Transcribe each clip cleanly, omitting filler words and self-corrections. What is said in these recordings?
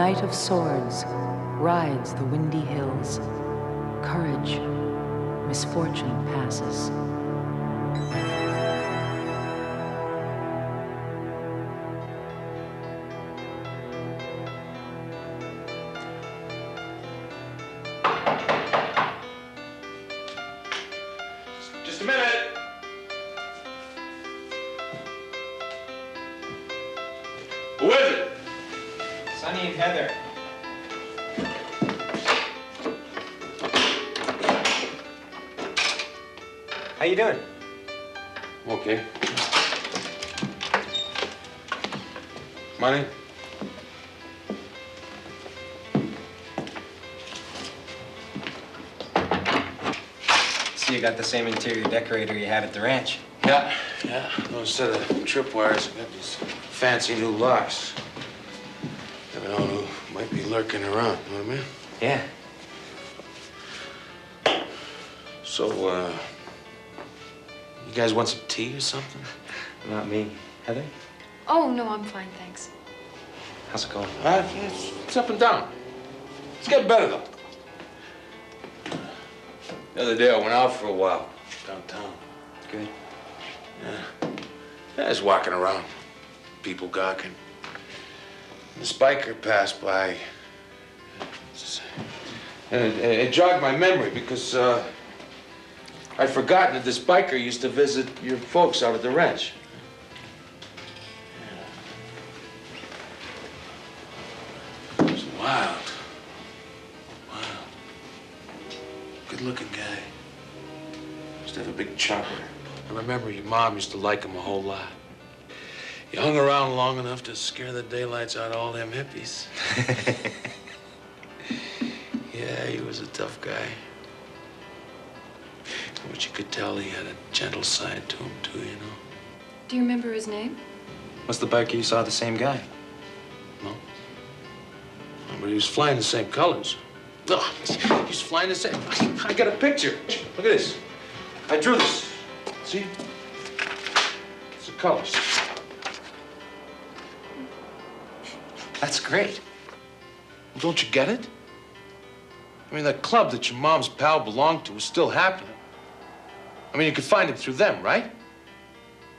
knight of swords rides the windy hills. Courage, misfortune passes. Just a minute. Who is it? Sonny and Heather. How you doing? Okay. Money? See, you got the same interior decorator you had at the ranch. Yeah. No, instead of tripwires, I got these fancy new locks. Never know who might be lurking around, you know what I mean? Yeah. So, you guys want some tea or something? Not me. Heather? Oh, no, I'm fine, thanks. How's it going? It's up and down. It's getting better, though. The other day, I went out for a while downtown. Good. Yeah. I was walking around, people gawking. This biker passed by. And it jogged my memory because I'd forgotten that this biker used to visit your folks out at the ranch. It was wild. Good-looking guy. Used to have a big chopper. I remember your mom used to like him a whole lot. He hung around long enough to scare the daylights out of all them hippies. Yeah, he was a tough guy. But you could tell he had a gentle side to him, too, you know? Do you remember his name? Was the biker you saw the same guy? No. No, but he was flying the same colors. Oh, he's flying the same. I got a picture. Look at this. I drew this. See? It's the colors. That's great. Well, don't you get it? I mean, that club that your mom's pal belonged to is still happening. I mean, you could find him through them, right?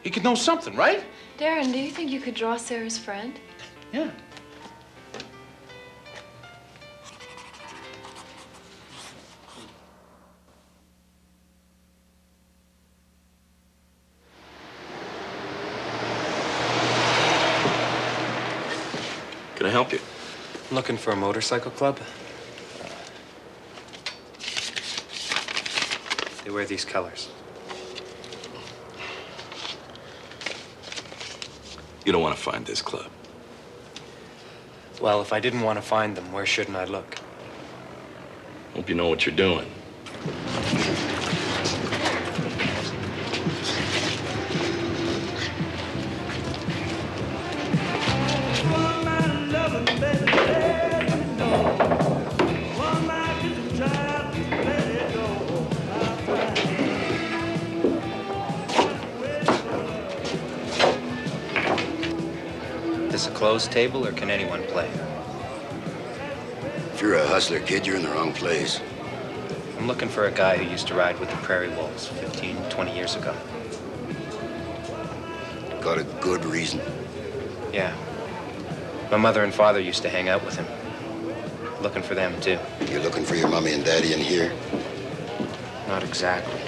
He could know something, right? Darren, do you think you could draw Sarah's friend? Yeah. Can I help you? I'm looking for a motorcycle club. They wear these colors. You don't want to find this club. Well, if I didn't want to find them, where shouldn't I look? Hope you know what you're doing. Is this a closed table, or can anyone play? If you're a hustler, kid, you're in the wrong place. I'm looking for a guy who used to ride with the Prairie Wolves 15, 20 years ago. Got a good reason. Yeah. My mother and father used to hang out with him. Looking for them, too. You're looking for your mommy and daddy in here? Not exactly.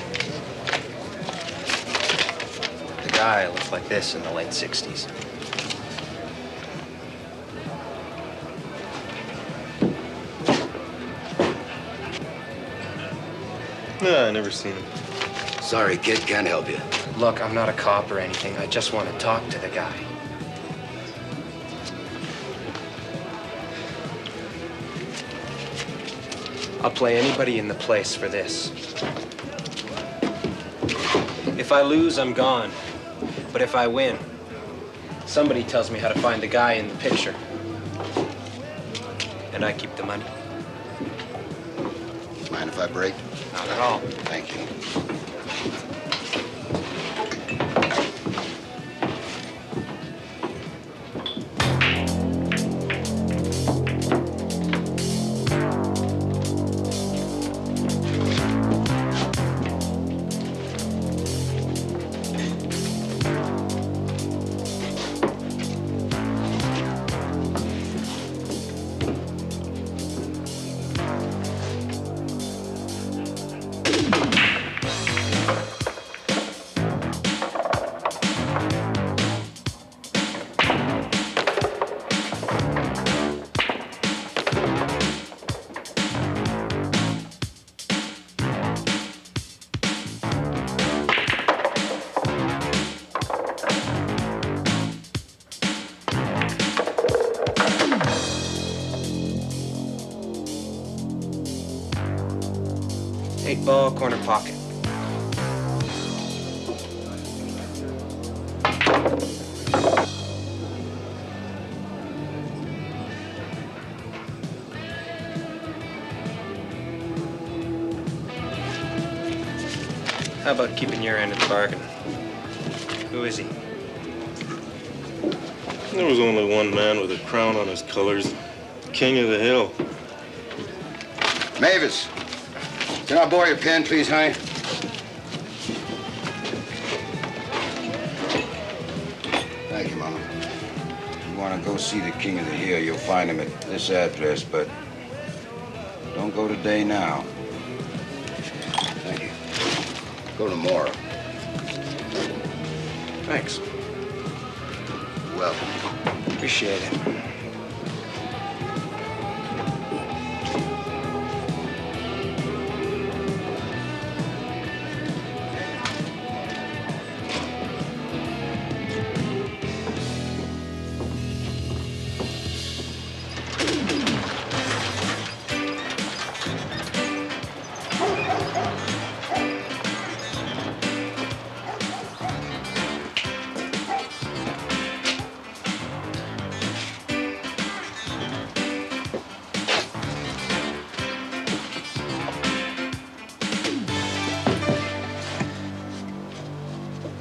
The guy looked like this in the late 60s. No, I never seen him. Sorry, kid, can't help you. Look, I'm not a cop or anything. I just want to talk to the guy. I'll play anybody in the place for this. If I lose, I'm gone. But if I win, somebody tells me how to find the guy in the picture. And I keep the money. Mind if I break? Not at all. Thank you. Eight ball, corner pocket. How about keeping your end of the bargain? Who is he? There was only one man with a crown on his colors. King of the Hill. Mavis, can I borrow your pen, please, honey? Thank you, Mama. If you want to go see the King of the Hill, you'll find him at this address, but don't go today now. Thank you. Go tomorrow. Thanks. Welcome. Appreciate it.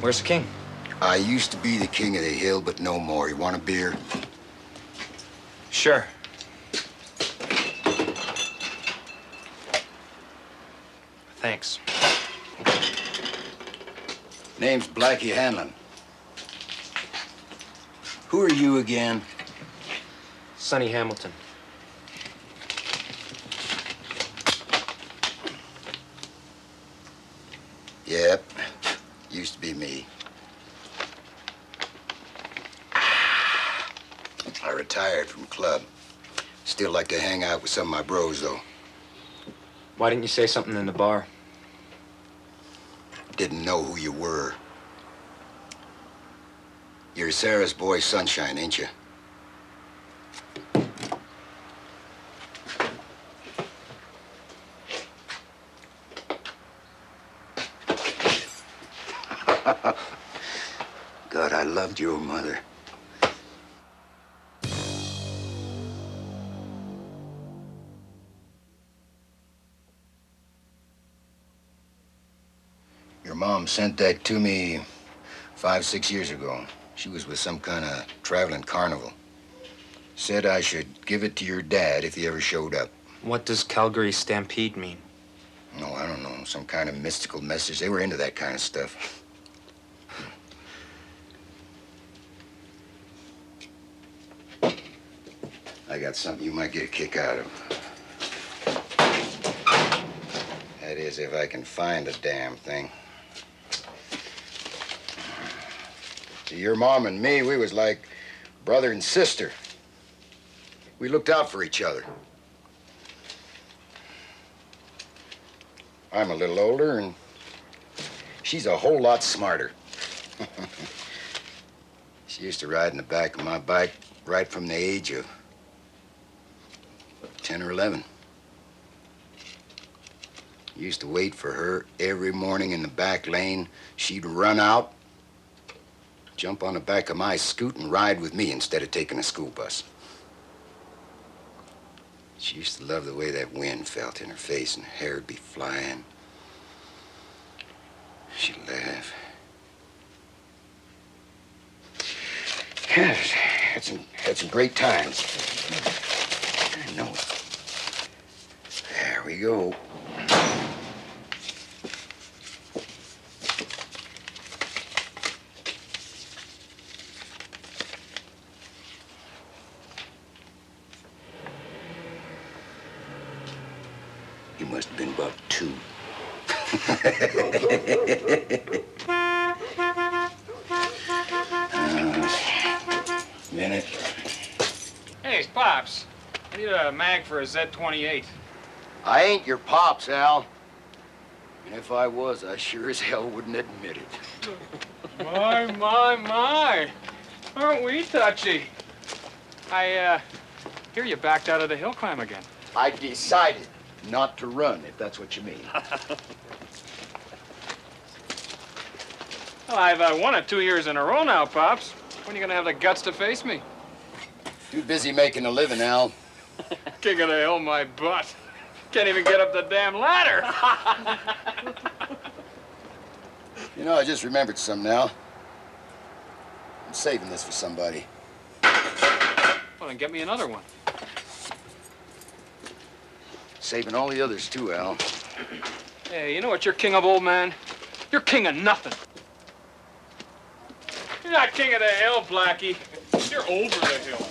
Where's the king? I used to be the King of the Hill, but no more. You want a beer? Sure. Thanks. Name's Blackie Hanlon. Who are you again? Sonny Hamilton. Yep. Used to be me. I retired from the club. Still like to hang out with some of my bros, though. Why didn't you say something in the bar? Didn't know who you were. You're Sarah's boy, Sunshine, ain't you? God, I loved your mother. Your mom sent that to me 5, 6 years ago. She was with some kind of traveling carnival. Said I should give it to your dad if he ever showed up. What does Calgary Stampede mean? No, I don't know. Some kind of mystical message. They were into that kind of stuff. I got something you might get a kick out of. That is, if I can find the damn thing. See, your mom and me, we was like brother and sister. We looked out for each other. I'm a little older, and she's a whole lot smarter. She used to ride in the back of my bike right from the age of 10 or 11. Used to wait for her every morning in the back lane. She'd run out, jump on the back of my scoot, and ride with me instead of taking a school bus. She used to love the way that wind felt in her face and her hair would be flying. She'd laugh. Yes, had some great times. I know it. There we go. You must have been about 2. Minute. Hey, it's Pops. I need a mag for a Z28. I ain't your pops, Al. And if I was, I sure as hell wouldn't admit it. My. Aren't we touchy? I hear you backed out of the hill climb again. I decided not to run, if that's what you mean. Well, I've won it 2 years in a row now, Pops. When are you gonna have the guts to face me? Too busy making a living, Al. King of the hill, my butt. Can't even get up the damn ladder. You know, I just remembered something, Al. I'm saving this for somebody. Well, then get me another one. Saving all the others, too, Al. Hey, you know what you're king of, old man? You're king of nothing. You're not king of the hill, Blackie. You're over the hill.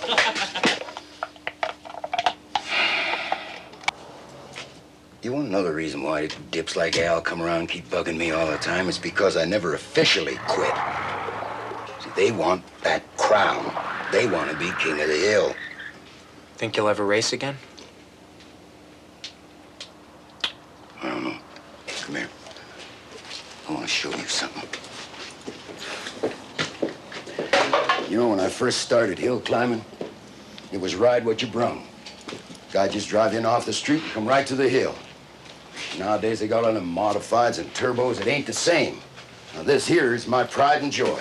You want to know the reason why dips like Al come around and keep bugging me all the time? It's because I never officially quit. See, they want that crown. They want to be king of the hill. Think you'll ever race again? I don't know. Come here. I want to show you something. You know, when I first started hill climbing, it was ride what you brung. Guy just drive in off the street and come right to the hill. Nowadays, they got all them modifieds and turbos. It ain't the same. Now, this here is my pride and joy.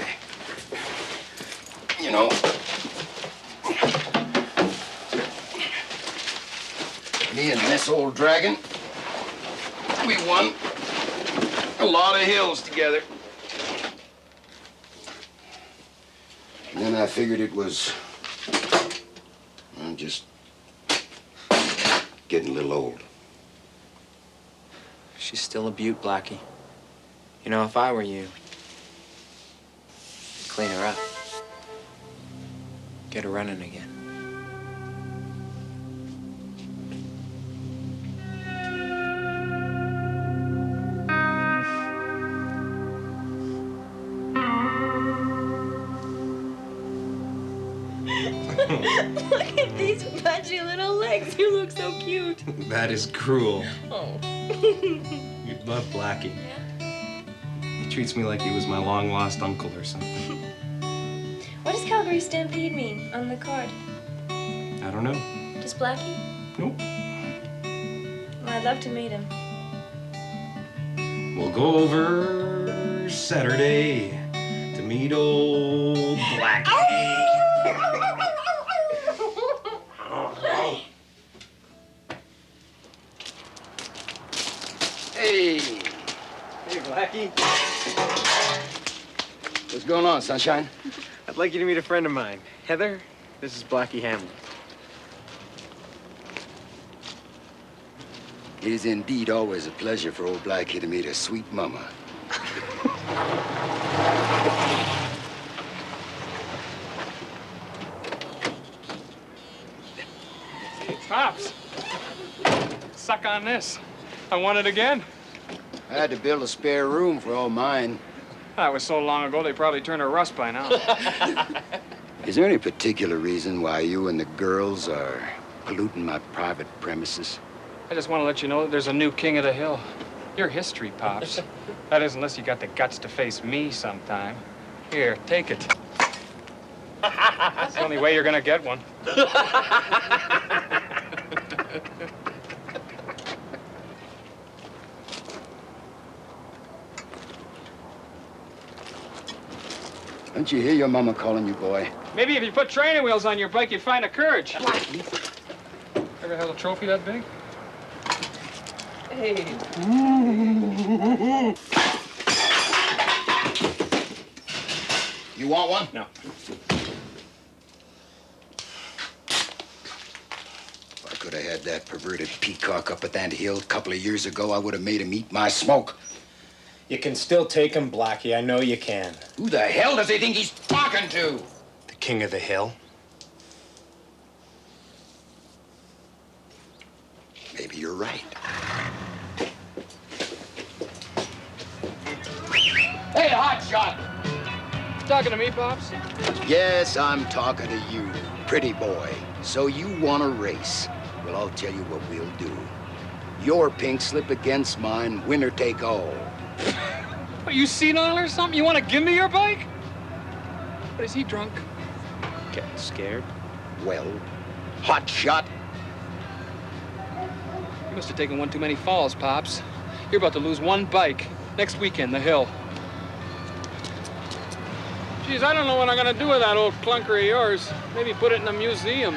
You know, me and this old dragon, we won a lot of hills together. And then I figured it was, well, just getting a little old. She's still a beaut, Blackie. You know, if I were you, clean her up. Get her running again. Look at these pudgy little legs. You look so cute. That is cruel. Oh. You'd love Blackie. Yeah? He treats me like he was my long-lost uncle or something. What does Calgary Stampede mean on the card? I don't know. Just Blackie? Nope. Well, I'd love to meet him. We'll go over Saturday to meet old Blackie. Hey, Hey, Blackie. what's going on, sunshine? I'd like you to meet a friend of mine. Heather, this is Blackie Hamlin. It is indeed always a pleasure for old Blackie to meet a sweet mama. Hey, Pops. Suck on this. I won it again. I had to build a spare room for all mine. That was so long ago, they probably turned to rust by now. Is there any particular reason why you and the girls are polluting my private premises? I just want to let you know that there's a new king of the hill. You're history, Pops. That is, unless you got the guts to face me sometime. Here, take it. That's the only way you're gonna get one. Don't you hear your mama calling you, boy? Maybe if you put training wheels on your bike, you'd find a courage. Ever held a trophy that big? Hey. You want one? No. If I could have had that perverted peacock up at that hill a couple of years ago, I would have made him eat my smoke. You can still take him, Blackie. I know you can. Who the hell does he think he's talking to? The king of the hill. Maybe you're right. Hey, hotshot! Talking to me, Pops? Yes, I'm talking to you, pretty boy. So you want to race? Well, I'll tell you what we'll do. Your pink slip against mine, winner take all. What, you senile or something? You want to give me your bike? What, is he drunk? Getting scared? Well, hotshot. You must have taken one too many falls, Pops. You're about to lose one bike. Next weekend, the hill. Geez, I don't know what I'm gonna do with that old clunker of yours. Maybe put it in a museum.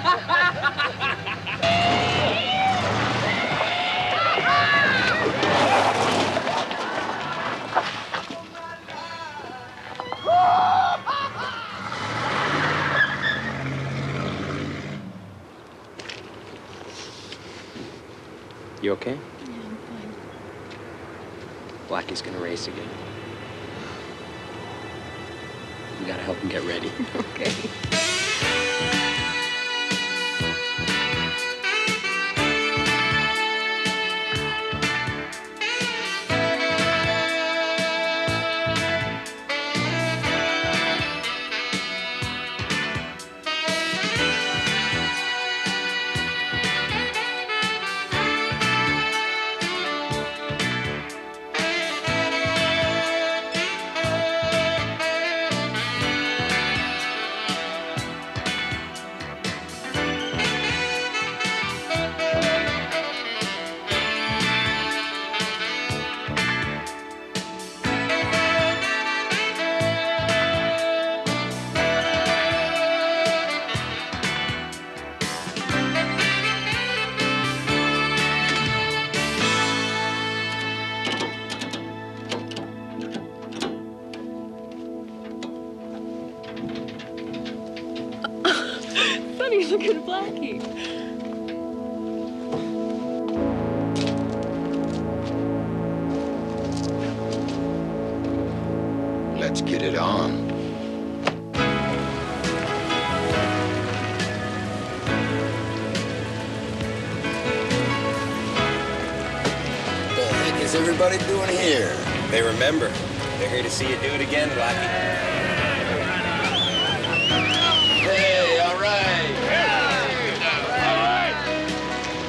You okay? Yeah, I'm fine. Blackie's gonna race again. We gotta help him get ready. Okay. Sonny, look at Blackie. Let's get it on. What the heck is everybody doing here? They remember. They're here to see you do it again, Blackie. Hey, all right.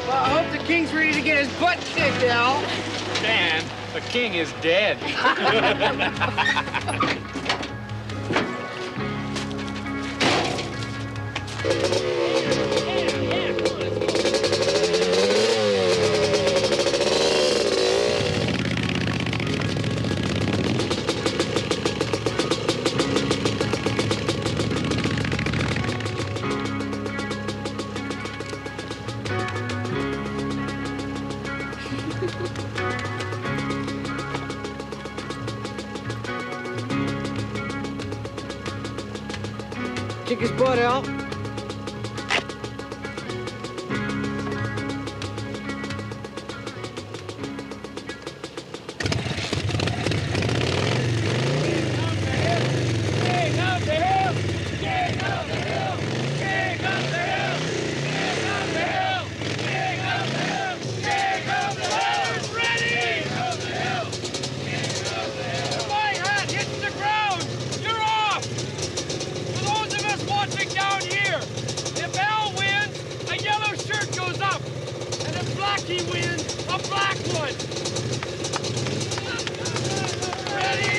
Well, I hope the king's ready to get his butt kicked, Al. Dan, the king is dead. Kick his butt out. He wins a black one. Ready?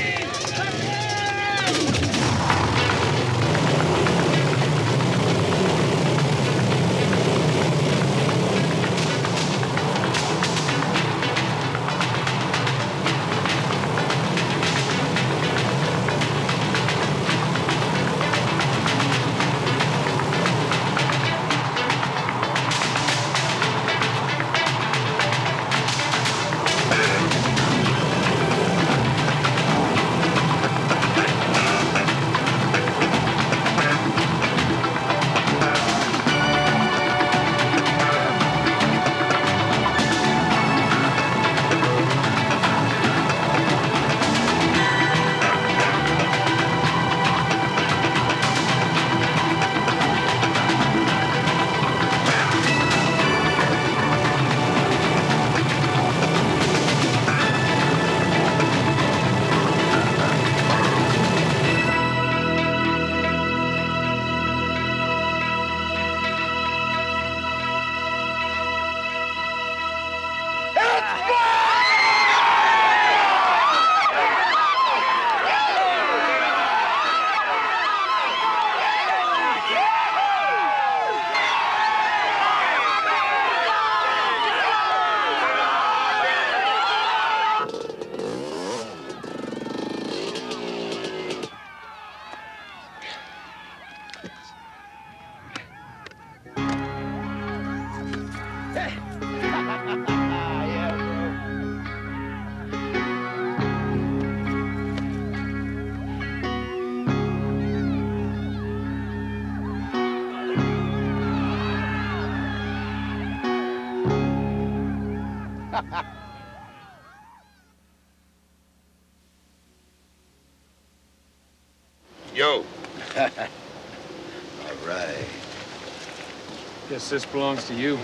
Yo. All right. Guess this belongs to you.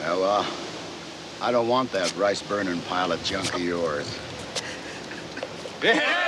Yeah, well, I don't want that rice-burning pile of junk of yours. Yeah.